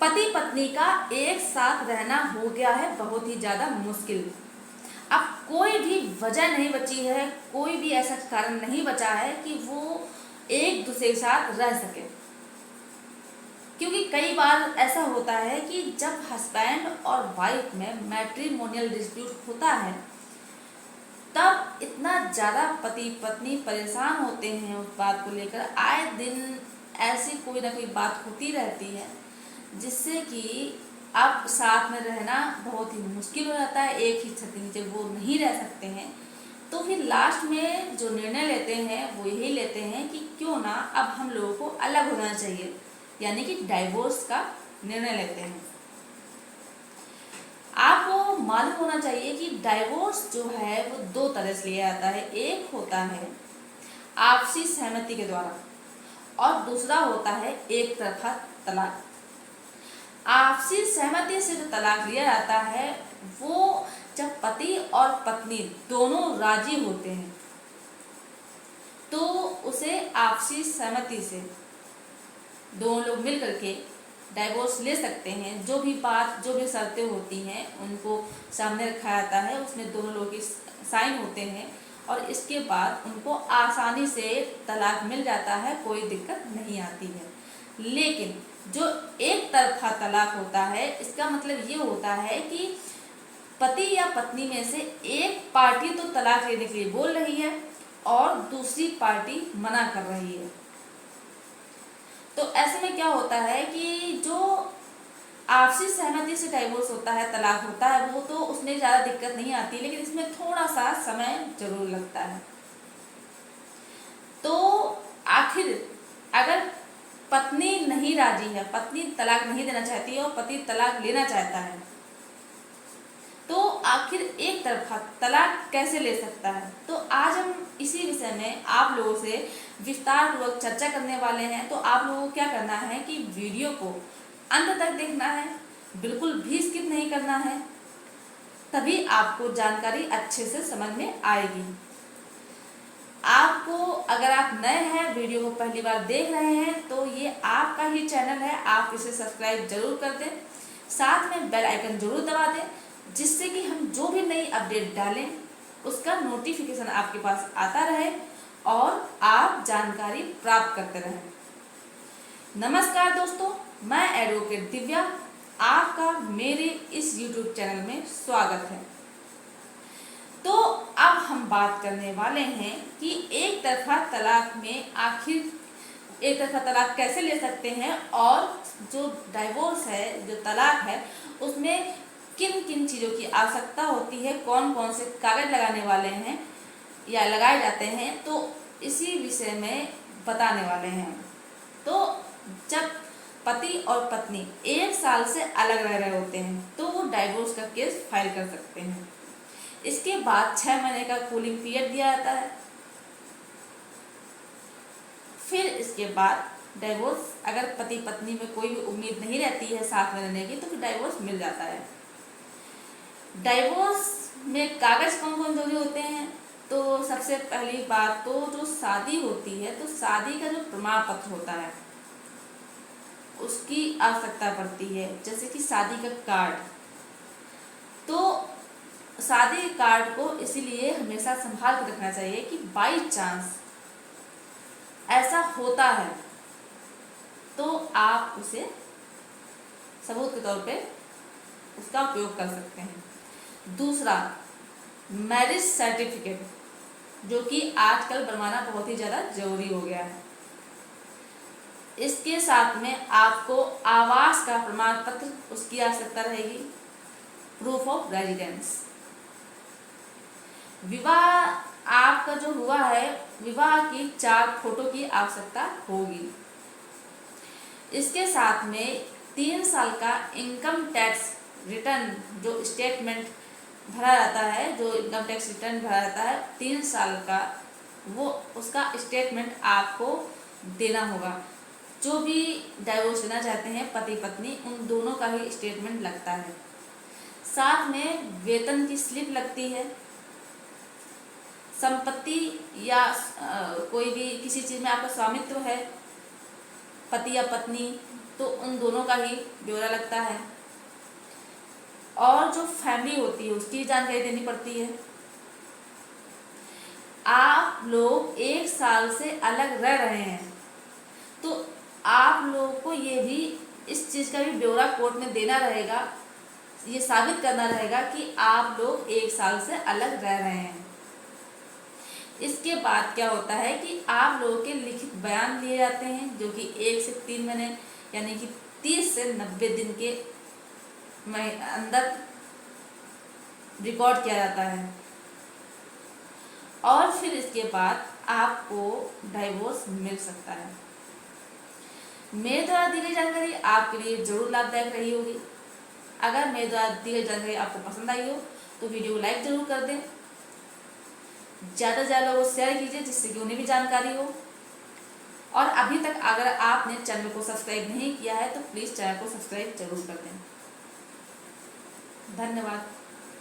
पति पत्नी का एक साथ रहना हो गया है बहुत ही ज़्यादा मुश्किल। अब कोई भी वजह नहीं बची है, कोई भी ऐसा कारण नहीं बचा है कि वो एक दूसरे के साथ रह सके। क्योंकि कई बार ऐसा होता है कि जब हस्बैंड और वाइफ में मैट्रिमोनियल डिस्प्यूट होता है तब इतना ज़्यादा पति पत्नी परेशान होते हैं उस बात को लेकर। आए दिन ऐसी कोई ना कोई बात होती रहती है जिससे कि अब साथ में रहना बहुत ही मुश्किल हो जाता है, एक ही छत के नीचे वो नहीं रह सकते हैं। तो फिर लास्ट में जो निर्णय लेते हैं वो यही लेते हैं कि क्यों ना अब हम लोगों को अलग होना चाहिए, यानी कि डाइवोर्स का निर्णय लेते हैं। आपको मालूम होना चाहिए कि डाइवोर्स जो है वो दो तरह से लिया जाता है। एक होता है आपसी सहमति के द्वारा और दूसरा होता है एक तरफा तलाक। आपसी सहमति से जो तलाक लिया जाता है वो जब पति और पत्नी दोनों राजी होते हैं तो उसे आपसी सहमति से दोनों लोग मिल करके डाइवोर्स ले सकते हैं। जो भी बात, जो भी शर्तें होती हैं उनको सामने रखा जाता है, उसमें दोनों लोग की साइन होते हैं और इसके बाद उनको आसानी से तलाक मिल जाता है, कोई दिक्कत नहीं आती है। लेकिन जो एक तरफा तलाक होता है इसका मतलब ये होता है कि पति या पत्नी में से एक पार्टी तो तलाक लेने के लिए बोल रही है और दूसरी पार्टी मना कर रही है। तो ऐसे में क्या होता है कि जो आपसी सहमति से डाइवोर्स होता है, तलाक होता है, वो तो उसमें ज़्यादा दिक्कत नहीं आती, लेकिन इसमें थोड़ा सा समय जरूर लगता है। तो आखिर अगर पत्नी नहीं राजी है, पत्नी तलाक नहीं देना चाहती है और पति तलाक लेना चाहता है, तो आखिर एक तरफा तलाक कैसे ले सकता है? तो आज हम इसी विषय में आप लोगों से विस्तार पूर्वक चर्चा करने वाले हैं। तो आप लोगों को क्या करना है कि वीडियो को अंत तक देखना है, बिल्कुल भी स्किप नहीं करना है, तभी आपको जानकारी अच्छे से समझ में आएगी। आपको, अगर आप नए हैं, वीडियो को पहली बार देख रहे हैं, तो ये आपका ही चैनल है, आप इसे सब्सक्राइब जरूर कर दें, साथ में बेल आइकन जरूर दबा दें, जिससे कि हम जो भी नई अपडेट डालें उसका नोटिफिकेशन आपके पास आता रहे और आप जानकारी प्राप्त करते रहें। नमस्कार दोस्तों, मैं एडवोकेट दिव्या, आपका मेरे इस YouTube चैनल में स्वागत है। तो अब हम बात करने वाले हैं कि एक तरफा तलाक में आखिर एक तरफा तलाक कैसे ले सकते हैं और जो डाइवोर्स है, जो तलाक है, उसमें किन किन चीज़ों की आवश्यकता होती है, कौन कौन से कागज लगाने वाले हैं या लगाए जाते हैं, तो इसी विषय में बताने वाले हैं। तो जब पति और पत्नी एक साल से अलग रह रहे होते हैं तो वो डाइवोर्स का केस फाइल कर सकते हैं। इसके बाद 6 महीने का कूलिंग पीरियड दिया जाता है। फिर इसके बाद डाइवोर्स, अगर पति पत्नी में कोई भी उम्मीद नहीं रहती है साथ में रहने की, तो फिर डाइवोर्स मिल जाता है। डाइवोर्स में कागज कौन कौन जरूरी होते हैं? तो सबसे पहली बात तो जो शादी होती है, तो शादी का जो प्रमाण पत्र होता है उसकी आवश्यकता पड़ती है, जैसे कि शादी का कार्ड। तो शादी कार्ड को इसीलिए हमेशा संभाल कर रखना चाहिए कि बाई चांस ऐसा होता है तो आप उसे सबूत के तौर पे उसका उपयोग कर सकते हैं। दूसरा, मैरिज सर्टिफिकेट, जो कि आजकल बनवाना बहुत ही ज़्यादा जरूरी हो गया है। इसके साथ में आपको आवास का प्रमाण पत्र, उसकी आवश्यकता रहेगी, प्रूफ ऑफ रेजिडेंस। विवाह आपका जो हुआ है, विवाह की 4 फोटो की आवश्यकता होगी। इसके साथ में 3 साल का इनकम टैक्स रिटर्न, जो स्टेटमेंट भरा जाता है, जो इनकम टैक्स रिटर्न भरा जाता है 3 साल का, वो उसका स्टेटमेंट आपको देना होगा। जो भी डाइवोर्स लेना चाहते हैं पति पत्नी, उन दोनों का ही स्टेटमेंट लगता है। साथ में वेतन की स्लिप लगती है। संपत्ति या कोई भी किसी चीज़ में आपका स्वामित्व है, पति या पत्नी, तो तो उन दोनों का ही ब्यौरा लगता है। और जो फैमिली होती है उसकी जानकारी देनी पड़ती है। आप लोग 1 साल से अलग रह रहे हैं तो आप लोगों को ये भी इस चीज़ का भी ब्यौरा कोर्ट में देना रहेगा, ये साबित करना रहेगा कि आप लोग 1 साल से अलग रह रहे हैं। इसके बाद क्या होता है कि आप लोगों के लिखित बयान लिए जाते हैं जो कि 1 से 3 महीने यानी कि 30 से 90 दिन के अंदर रिकॉर्ड किया जाता है। और फिर इसके बाद आपको डाइवोर्स मिल सकता है। मेरे द्वारा दी गई जानकारी आपके लिए जरूर लाभदायक रही होगी। अगर मेरे द्वारा दी गई जानकारी आपको पसंद आई हो तो वीडियो को लाइक जरूर कर दें, ज़्यादा से ज़्यादा लोगों को शेयर कीजिए जिससे कि उन्हें भी जानकारी हो। और अभी तक अगर आपने चैनल को सब्सक्राइब नहीं किया है तो प्लीज़ चैनल को सब्सक्राइब जरूर कर दें। धन्यवाद।